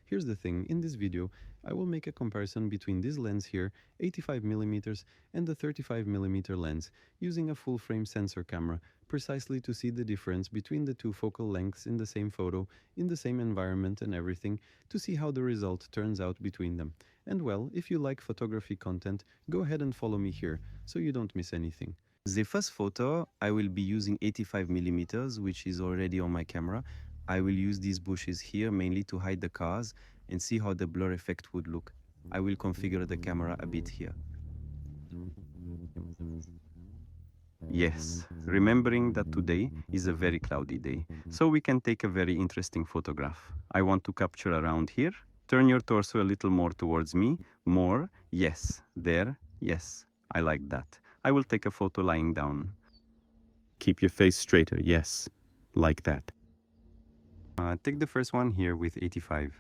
Here's the thing, in this video, I will make a comparison between this lens here, 85mm, and the 35mm lens, using a full-frame sensor camera, precisely to see the difference between the two focal lengths in the same photo, in the same environment and everything, to see how the result turns out between them. And well, if you like photography content, go ahead and follow me here, so you don't miss anything. The first photo, I will be using 85mm, which is already on my camera. I will use these bushes here mainly to hide the cars and see how the blur effect would look. I will configure the camera a bit here. Yes, remembering that today is a very cloudy day, so we can take a very interesting photograph. I want to capture around here. Turn your torso a little more towards me. More. Yes. There. Yes. I like that. I will take a photo lying down. Keep your face straighter. Yes. Like that. Take the first one here with 85.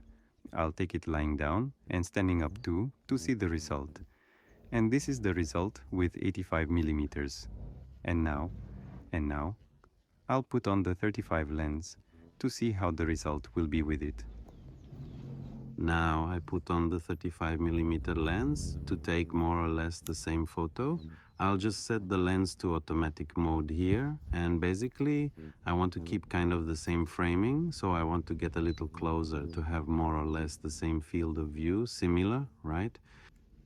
I'll take it lying down and standing up too to see the result. And this is the result with 85mm. And now, I'll put on the 35 lens to see how the result will be with it. Now I put on the 35mm lens to take more or less the same photo. I'll just set the lens to automatic mode here, and basically I want to keep kind of the same framing, so I want to get a little closer to have more or less the same field of view, similar, right?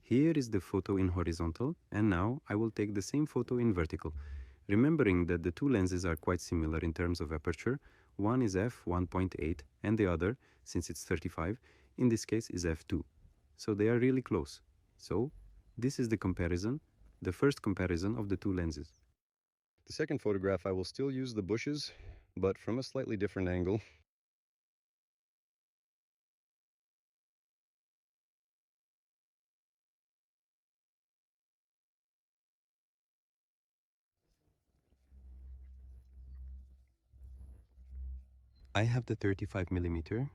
Here is the photo in horizontal, and now I will take the same photo in vertical. Remembering that the two lenses are quite similar in terms of aperture, one is f1.8 and the other, since it's 35, in this case is f2. So they are really close. So this is the comparison, the first comparison of the two lenses. The second photograph, I will still use the bushes, but from a slightly different angle. I have the 35mm,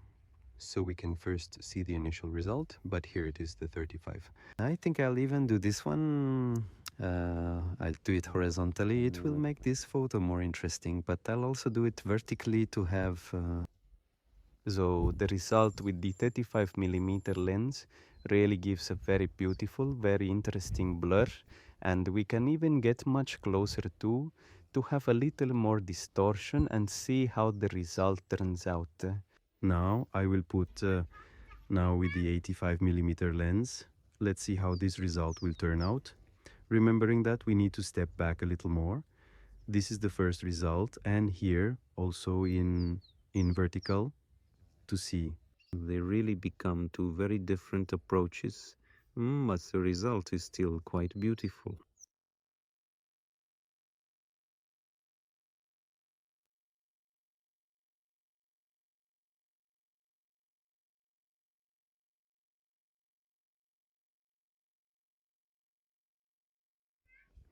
so we can first see the initial result, but here it is, the 35. I think I'll even do this one. I'll do it horizontally. It will make this photo more interesting, but I'll also do it vertically to have... So the result with the 35mm lens really gives a very beautiful, very interesting blur, and we can even get much closer to have a little more distortion and see how the result turns out. Now I will put, now with the 85mm lens, let's see how this result will turn out. Remembering that we need to step back a little more. This is the first result, and here also in vertical to see. They really become two very different approaches, but the result is still quite beautiful.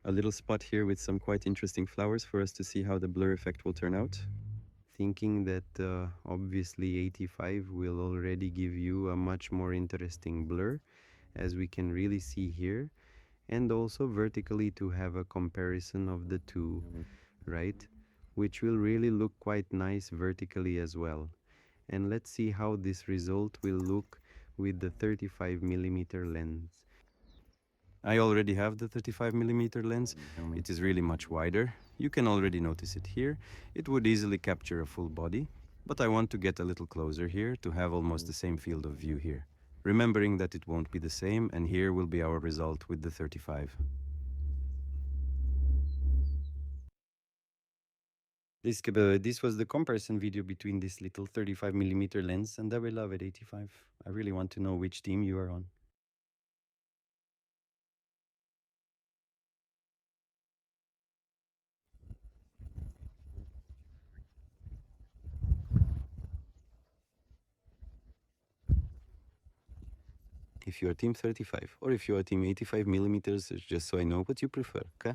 A little spot here with some quite interesting flowers for us to see how the blur effect will turn out. Thinking that obviously 85 will already give you a much more interesting blur, as we can really see here, and also vertically to have a comparison of the two, right? Which will really look quite nice vertically as well. And let's see how this result will look with the 35mm lens. I already have the 35mm lens. It is really much wider. You can already notice it here. It would easily capture a full body, but I want to get a little closer here to have almost the same field of view here. Remembering that it won't be the same, and here will be our result with the 35. This was the comparison video between this little 35mm lens and the beloved 85. I really want to know which team you are on. If you are team 35 or if you are team 85mm, just so I know what you prefer, okay?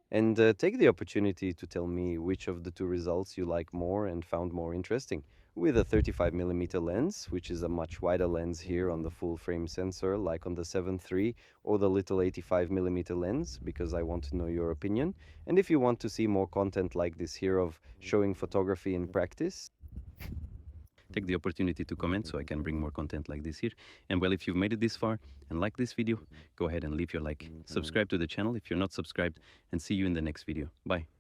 And take the opportunity to tell me which of the two results you like more and found more interesting. With a 35mm lens, which is a much wider lens here on the full frame sensor, like on the 7 III, or the little 85mm lens, because I want to know your opinion. And if you want to see more content like this here of showing photography in practice, take the opportunity to comment so I can bring more content like this here. And well, if you've made it this far and like this video, go ahead and leave your like. Subscribe to the channel if you're not subscribed, and see you in the next video. Bye.